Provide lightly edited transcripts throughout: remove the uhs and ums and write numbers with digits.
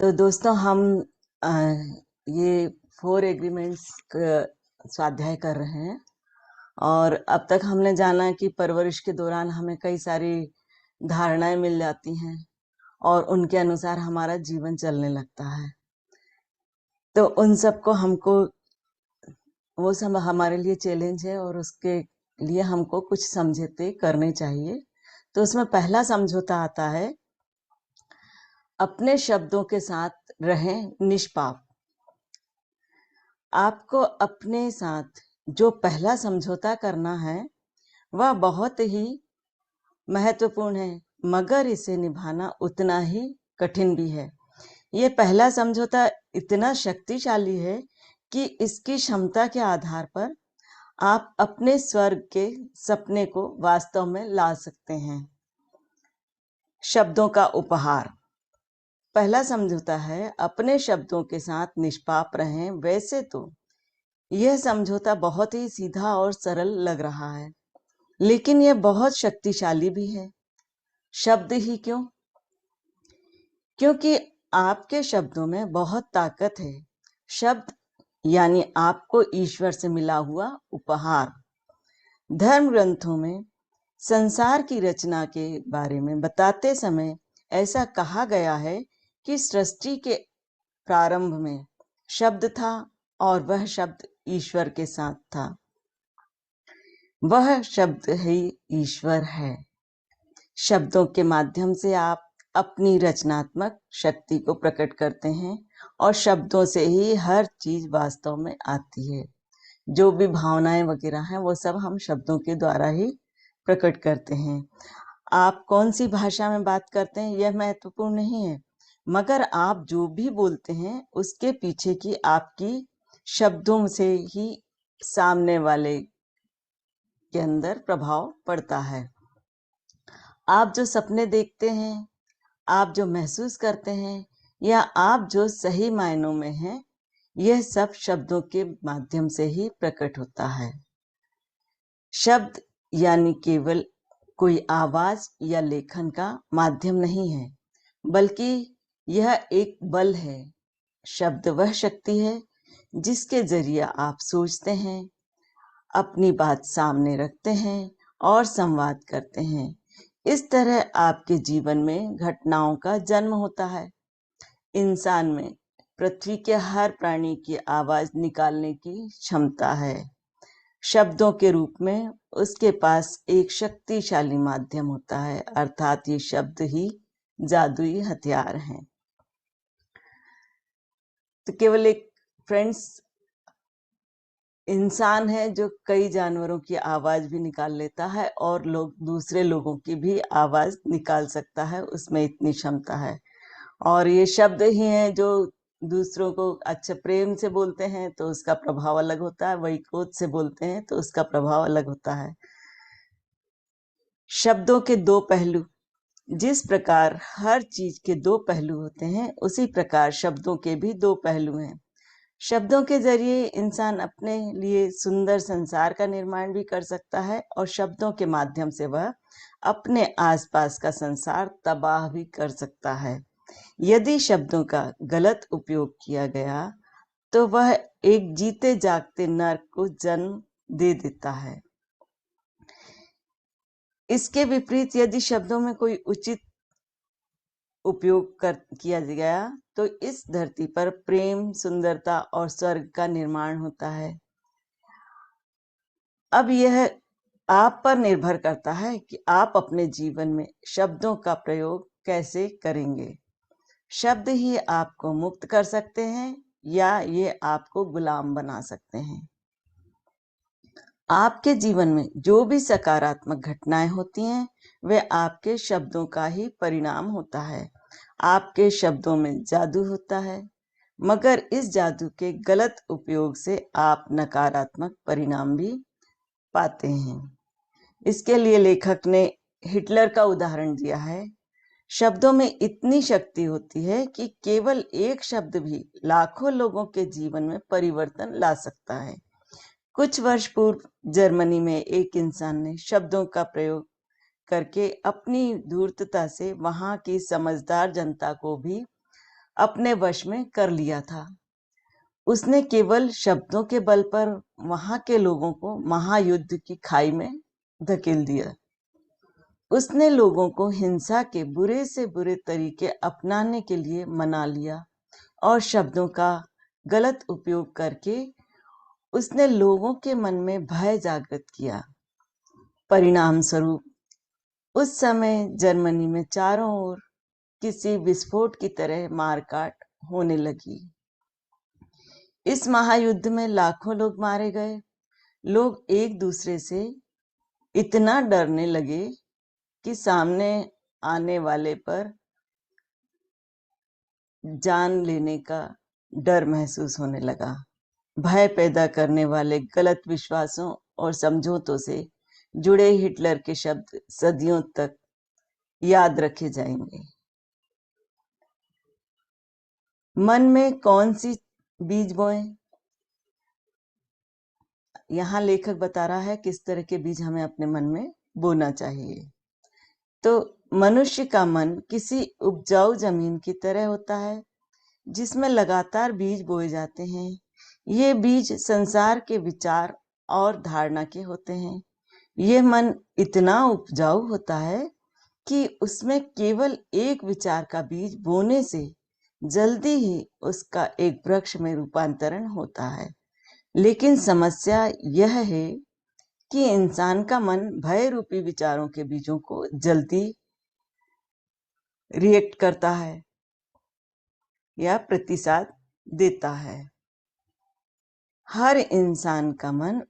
तो दोस्तों हम अ, ये 4 एग्रीमेंट्स का स्वाध्याय कर रहे हैं और अब तक हमने जाना कि परवरिश के दौरान हमें कई सारी धारणाएं मिल जाती हैं और उनके अनुसार हमारा जीवन चलने लगता है। तो उन सबको हमको वो सब हमारे लिए चैलेंज है और उसके लिए हमको कुछ समझौते करने चाहिए। तो उसमें पहला समझौता आता है, अपने शब्दों के साथ रहें निष्पाप। आपको अपने साथ जो पहला समझौता करना है वह बहुत ही महत्वपूर्ण है, मगर इसे निभाना उतना ही कठिन भी है। ये पहला समझौता इतना शक्तिशाली है कि इसकी क्षमता के आधार पर आप अपने स्वर्ग के सपने को वास्तव में ला सकते हैं। शब्दों का उपहार। पहला समझौता है, अपने शब्दों के साथ निष्पाप रहें। वैसे तो यह समझौता बहुत ही सीधा और सरल लग रहा है, लेकिन यह बहुत शक्तिशाली भी है। शब्द ही क्यों? क्योंकि आपके शब्दों में बहुत ताकत है। शब्द यानी आपको ईश्वर से मिला हुआ उपहार। धर्म ग्रंथों में संसार की रचना के बारे में बताते समय ऐसा कहा गया है कि सृष्टि के प्रारंभ में शब्द था और वह शब्द ईश्वर के साथ था। वह शब्द ही ईश्वर है। शब्दों के माध्यम से आप अपनी रचनात्मक शक्ति को प्रकट करते हैं और शब्दों से ही हर चीज वास्तव में आती है। जो भी भावनाएं वगैरह हैं वो सब हम शब्दों के द्वारा ही प्रकट करते हैं। आप कौन सी भाषा में बात करते हैं यह महत्वपूर्ण नहीं है, मगर आप जो भी बोलते हैं उसके पीछे की आपकी शब्दों से ही सामने वाले के अंदर प्रभाव पड़ता है। आप जो सपने देखते हैं, आप जो महसूस करते हैं, या आप जो सही मायनों में हैं, यह सब शब्दों के माध्यम से ही प्रकट होता है। शब्द यानी केवल कोई आवाज या लेखन का माध्यम नहीं है, बल्कि यह एक बल है। शब्द वह शक्ति है जिसके जरिए आप सोचते हैं, अपनी बात सामने रखते हैं और संवाद करते हैं। इस तरह आपके जीवन में घटनाओं का जन्म होता है। इंसान में पृथ्वी के हर प्राणी की आवाज निकालने की क्षमता है। शब्दों के रूप में उसके पास एक शक्तिशाली माध्यम होता है, अर्थात ये शब्द ही जादुई हथियार हैं। तो केवल एक फ्रेंड्स इंसान है जो कई जानवरों की आवाज भी निकाल लेता है और लोग दूसरे लोगों की भी आवाज निकाल सकता है, उसमें इतनी क्षमता है। और ये शब्द ही हैं जो दूसरों को अच्छा प्रेम से बोलते हैं तो उसका प्रभाव अलग होता है, वही क्रोध से बोलते हैं तो उसका प्रभाव अलग होता है। शब्दों के दो पहलू। जिस प्रकार हर चीज के दो पहलू होते हैं, उसी प्रकार शब्दों के भी दो पहलू हैं। शब्दों के जरिए इंसान अपने लिए सुंदर संसार का निर्माण भी कर सकता है और शब्दों के माध्यम से वह अपने आसपास का संसार तबाह भी कर सकता है। यदि शब्दों का गलत उपयोग किया गया तो वह एक जीते जागते नरक को जन्म दे देता है। इसके विपरीत यदि शब्दों में कोई उचित उपयोग किया गया तो इस धरती पर प्रेम, सुंदरता और स्वर्ग का निर्माण होता है। अब यह आप पर निर्भर करता है कि आप अपने जीवन में शब्दों का प्रयोग कैसे करेंगे। शब्द ही आपको मुक्त कर सकते हैं या ये आपको गुलाम बना सकते हैं। आपके जीवन में जो भी सकारात्मक घटनाएं होती हैं वे आपके शब्दों का ही परिणाम होता है। आपके शब्दों में जादू होता है, मगर इस जादू के गलत उपयोग से आप नकारात्मक परिणाम भी पाते हैं। इसके लिए लेखक ने हिटलर का उदाहरण दिया है। शब्दों में इतनी शक्ति होती है कि केवल एक शब्द भी लाखों लोगों के जीवन में परिवर्तन ला सकता है। कुछ वर्ष पूर्व जर्मनी में एक इंसान ने शब्दों का प्रयोग करके अपनी धूर्तता से वहां की समझदार जनता को भी अपने वश में कर लिया था। उसने केवल शब्दों के बल पर वहां के लोगों को महायुद्ध की खाई में धकेल दिया। उसने लोगों को हिंसा के बुरे से बुरे तरीके अपनाने के लिए मना लिया और शब्दों का गलत उपयोग करके उसने लोगों के मन में भय जागृत किया। परिणाम स्वरूप उस समय जर्मनी में चारों ओर किसी विस्फोट की तरह मारकाट होने लगी। इस महायुद्ध में लाखों लोग मारे गए। लोग एक दूसरे से इतना डरने लगे कि सामने आने वाले पर जान लेने का डर महसूस होने लगा। भय पैदा करने वाले गलत विश्वासों और समझौतों से जुड़े हिटलर के शब्द सदियों तक याद रखे जाएंगे। मन में कौन सी बीज बोएं? यहाँ लेखक बता रहा है किस तरह के बीज हमें अपने मन में बोना चाहिए। तो मनुष्य का मन किसी उपजाऊ जमीन की तरह होता है जिसमें लगातार बीज बोए जाते हैं। ये बीज संसार के विचार और धारणा के होते हैं। ये मन इतना उपजाऊ होता है कि उसमें केवल एक विचार का बीज बोने से जल्दी ही उसका एक वृक्ष में रूपांतरण होता है। लेकिन समस्या यह है कि इंसान का मन भय रूपी विचारों के बीजों को जल्दी रिएक्ट करता है या प्रतिसाद देता है। हर इंसान का मन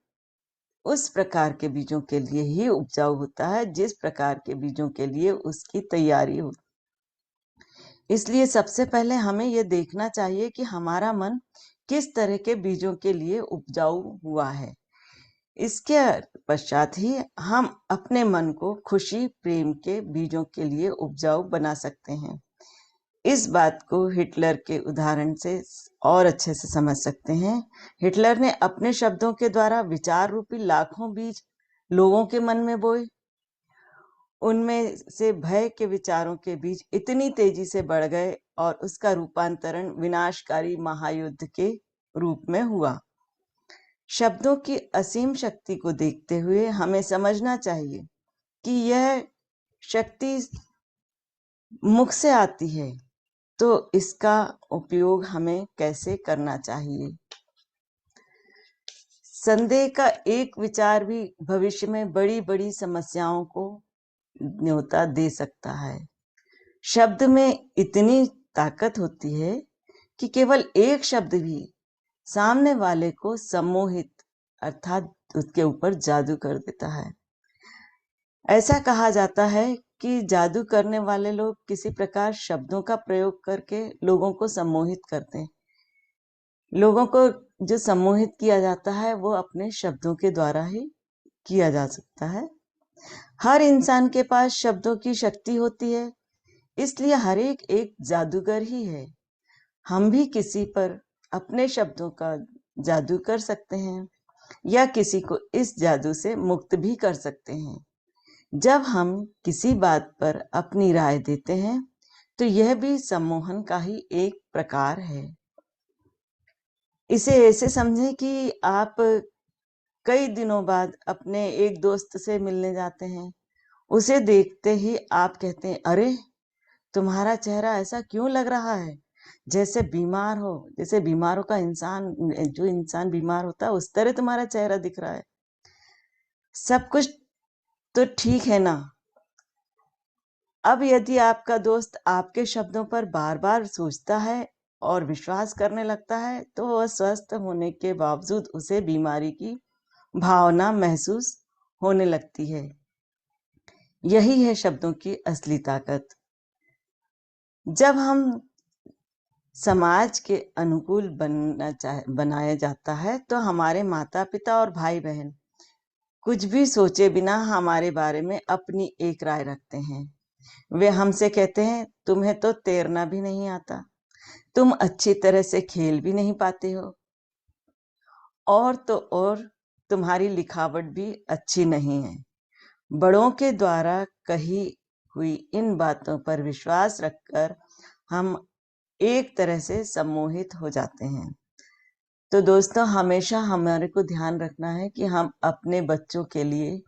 उस प्रकार के बीजों के लिए ही उपजाऊ होता है जिस प्रकार के बीजों के लिए उसकी तैयारी हो। इसलिए सबसे पहले हमें यह देखना चाहिए कि हमारा मन किस तरह के बीजों के लिए उपजाऊ हुआ है। इसके पश्चात ही हम अपने मन को खुशी प्रेम के बीजों के लिए उपजाऊ बना सकते हैं। इस बात को हिटलर के उदाहरण से और अच्छे से समझ सकते हैं। हिटलर ने अपने शब्दों के द्वारा विचार रूपी लाखों बीज लोगों के मन में बोए। उनमें से भय के विचारों के बीज इतनी तेजी से बढ़ गए और उसका रूपांतरण विनाशकारी महायुद्ध के रूप में हुआ। शब्दों की असीम शक्ति को देखते हुए हमें समझना चाहिए कि यह शक्ति मुख से आती है, तो इसका उपयोग हमें कैसे करना चाहिए। संदेह का एक विचार भी भविष्य में बड़ी बड़ी समस्याओं को न्योता दे सकता है। शब्द में इतनी ताकत होती है कि केवल एक शब्द भी सामने वाले को सम्मोहित अर्थात उसके ऊपर जादू कर देता है। ऐसा कहा जाता है कि जादू करने वाले लोग किसी प्रकार शब्दों का प्रयोग करके लोगों को सम्मोहित करते हैं। लोगों को जो सम्मोहित किया जाता है वो अपने शब्दों के द्वारा ही किया जा सकता है। हर इंसान के पास शब्दों की शक्ति होती है, इसलिए हर एक जादूगर ही है। हम भी किसी पर अपने शब्दों का जादू कर सकते हैं या किसी को इस जादू से मुक्त भी कर सकते हैं। जब हम किसी बात पर अपनी राय देते हैं तो यह भी सम्मोहन का ही एक प्रकार है। इसे ऐसे समझें कि आप कई दिनों बाद अपने एक दोस्त से मिलने जाते हैं। उसे देखते ही आप कहते हैं, अरे तुम्हारा चेहरा ऐसा क्यों लग रहा है, जैसे बीमार हो। जैसे बीमारों का जो इंसान बीमार होता है उस तरह तुम्हारा चेहरा दिख रहा है। सब कुछ तो ठीक है ना। अब यदि आपका दोस्त आपके शब्दों पर बार बार सोचता है और विश्वास करने लगता है तो वह स्वस्थ होने के बावजूद उसे बीमारी की भावना महसूस होने लगती है। यही है शब्दों की असली ताकत। जब हम समाज के अनुकूल बनाया जाता है तो हमारे माता पिता और भाई बहन कुछ भी सोचे बिना हमारे बारे में अपनी एक राय रखते हैं। वे हमसे कहते हैं, तुम्हें तो तैरना भी नहीं आता, तुम अच्छी तरह से खेल भी नहीं पाते हो, और तो और तुम्हारी लिखावट भी अच्छी नहीं है। बड़ों के द्वारा कही हुई इन बातों पर विश्वास रखकर हम एक तरह से सम्मोहित हो जाते हैं। तो दोस्तों, हमेशा हमारे को ध्यान रखना है कि हम अपने बच्चों के लिए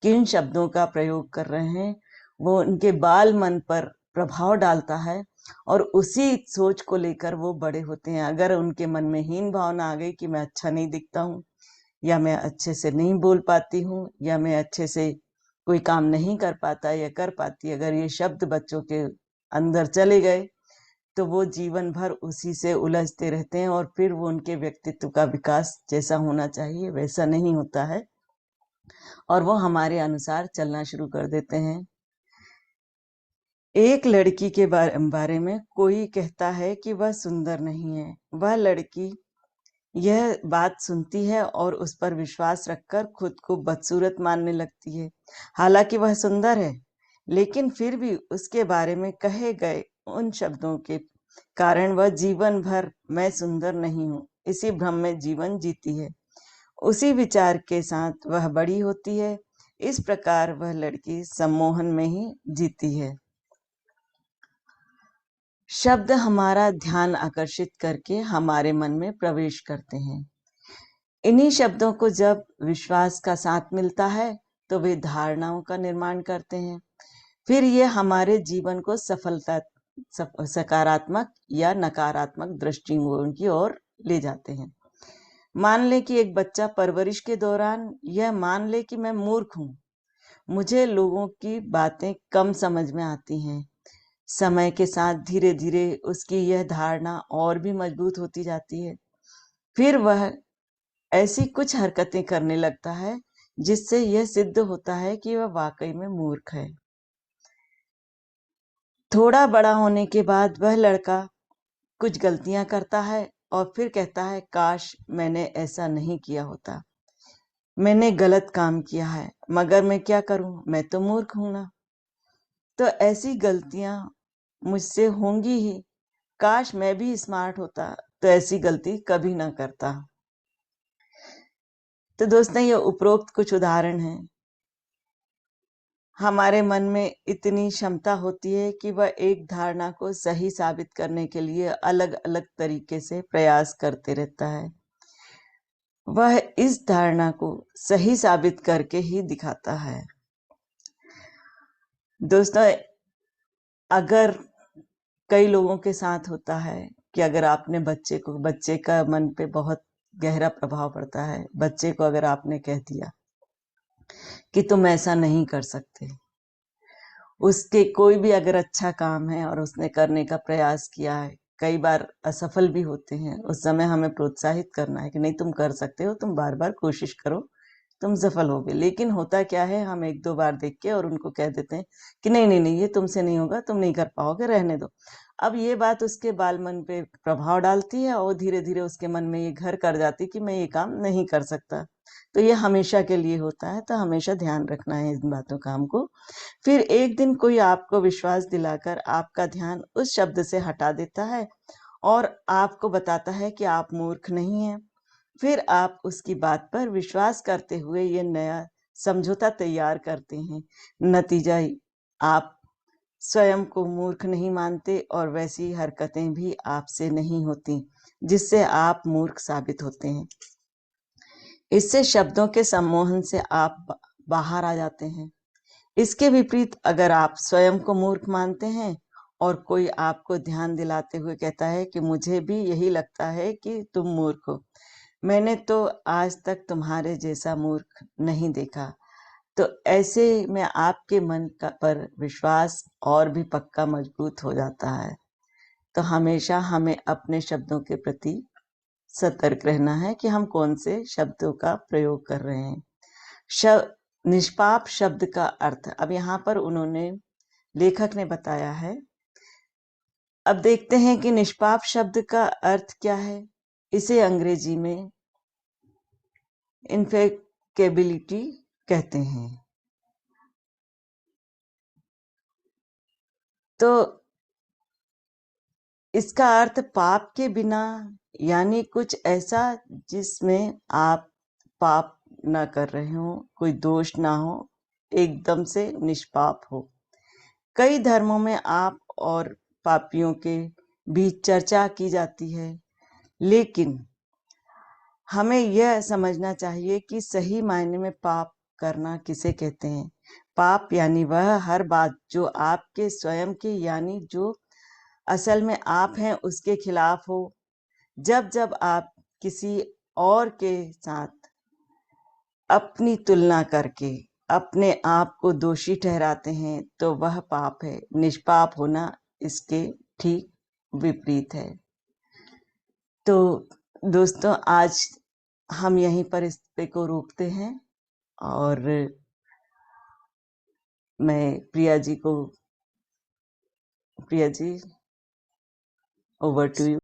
किन शब्दों का प्रयोग कर रहे हैं, वो उनके बाल मन पर प्रभाव डालता है और उसी सोच को लेकर वो बड़े होते हैं। अगर उनके मन में हीन भावना आ गई कि मैं अच्छा नहीं दिखता हूँ, या मैं अच्छे से नहीं बोल पाती हूँ, या मैं अच्छे से कोई काम नहीं कर पाता या कर पाती, अगर ये शब्द बच्चों के अंदर चले गए तो वो जीवन भर उसी से उलझते रहते हैं और फिर वो उनके व्यक्तित्व का विकास जैसा होना चाहिए वैसा नहीं होता है और वो हमारे अनुसार चलना शुरू कर देते हैं। एक लड़की के बारे में कोई कहता है कि वह सुंदर नहीं है। वह लड़की यह बात सुनती है और उस पर विश्वास रखकर खुद को बदसूरत मानने लगती है। हालांकि वह सुंदर है, लेकिन फिर भी उसके बारे में कहे गए उन शब्दों के कारण वह जीवन भर मैं सुंदर नहीं हूँ इसी भ्रम में जीवन जीती है। उसी विचार के साथ वह बड़ी होती है। इस प्रकार वह लड़की सम्मोहन में ही जीती है। शब्द हमारा ध्यान आकर्षित करके हमारे मन में प्रवेश करते हैं। इन्हीं शब्दों को जब विश्वास का साथ मिलता है तो वे धारणाओं का निर्माण करते हैं। फिर ये हमारे जीवन को सकारात्मक या नकारात्मक दृष्टिकोण की ओर ले जाते हैं। मान ले कि एक बच्चा परवरिश के दौरान यह मान ले कि मैं मूर्ख हूँ, मुझे लोगों की बातें कम समझ में आती हैं। समय के साथ धीरे धीरे उसकी यह धारणा और भी मजबूत होती जाती है। फिर वह ऐसी कुछ हरकतें करने लगता है जिससे यह सिद्ध होता है कि वह वाकई में मूर्ख है। थोड़ा बड़ा होने के बाद वह लड़का कुछ गलतियां करता है और फिर कहता है, काश मैंने ऐसा नहीं किया होता, मैंने गलत काम किया है, मगर मैं क्या करूं, मैं तो मूर्ख हूं ना। तो ऐसी गलतियां मुझसे होंगी ही। काश मैं भी स्मार्ट होता तो ऐसी गलती कभी ना करता। तो दोस्तों, ये उपरोक्त कुछ उदाहरण हैं। हमारे मन में इतनी क्षमता होती है कि वह एक धारणा को सही साबित करने के लिए अलग अलग तरीके से प्रयास करते रहता है। वह इस धारणा को सही साबित करके ही दिखाता है। दोस्तों, अगर कई लोगों के साथ होता है कि अगर आपने बच्चे का मन पे बहुत गहरा प्रभाव पड़ता है, बच्चे को अगर आपने कह दिया कि तुम ऐसा नहीं कर सकते, उसके कोई भी अगर अच्छा काम है और उसने करने का प्रयास किया है, कई बार असफल भी होते हैं, उस समय हमें प्रोत्साहित करना है कि नहीं, तुम कर सकते हो, तुम बार बार कोशिश करो, तुम सफल होगे। लेकिन होता क्या है, हम एक दो बार देख के और उनको कह देते हैं कि नहीं नहीं नहीं, ये तुमसे नहीं होगा, तुम नहीं कर पाओगे, रहने दो। अब ये बात उसके बाल मन पे प्रभाव डालती है और धीरे धीरे उसके मन में ये घर कर जाती कि मैं ये काम नहीं कर सकता। तो ये हमेशा के लिए होता है, तो हमेशा ध्यान रखना है इन बातों का हमको। फिर एक दिन कोई आपको विश्वास दिलाकर आपका ध्यान उस शब्द से हटा देता है और आपको बताता है कि आप मूर्ख नहीं हैं। फिर आप उसकी बात पर विश्वास करते हुए ये नया समझौता तैयार करते हैं। नतीजा आप स्वयं को मूर्ख नहीं मानते और वैसी हरकतें भी आपसे नहीं होती जिससे आप मूर्ख साबित होते हैं। इससे शब्दों के सम्मोहन से आप बाहर आ जाते हैं। इसके विपरीत अगर आप स्वयं को मूर्ख मानते हैं और कोई आपको ध्यान दिलाते हुए कहता है कि मुझे भी यही लगता है कि तुम मूर्ख हो, मैंने तो आज तक तुम्हारे जैसा मूर्ख नहीं देखा, तो ऐसे में आपके मन का पर विश्वास और भी पक्का मजबूत हो जाता है। तो हमेशा हमें अपने शब्दों के प्रति सतर्क रहना है कि हम कौन से शब्दों का प्रयोग कर रहे हैं। निष्पाप शब्द का अर्थ अब यहाँ पर उन्होंने, लेखक ने बताया है। अब देखते हैं कि निष्पाप शब्द का अर्थ क्या है। इसे अंग्रेजी में इनफेक्टेबिलिटी कहते हैं। तो इसका अर्थ पाप के बिना, यानी कुछ ऐसा जिसमें आप पाप ना कर रहे हो, कोई दोष ना हो, एकदम से निष्पाप हो। कई धर्मों में आप और पापियों के भी चर्चा की जाती है, लेकिन हमें यह समझना चाहिए कि सही मायने में पाप करना किसे कहते हैं। पाप यानी वह हर बात जो आपके स्वयं के यानी जो असल में आप हैं उसके खिलाफ हो। जब जब आप किसी और के साथ अपनी तुलना करके अपने आप को दोषी ठहराते हैं तो वह पाप है। निष्पाप होना इसके ठीक विपरीत है। तो दोस्तों, आज हम यहीं पर इस पे को रोकते हैं और मैं Priya ji, over to you.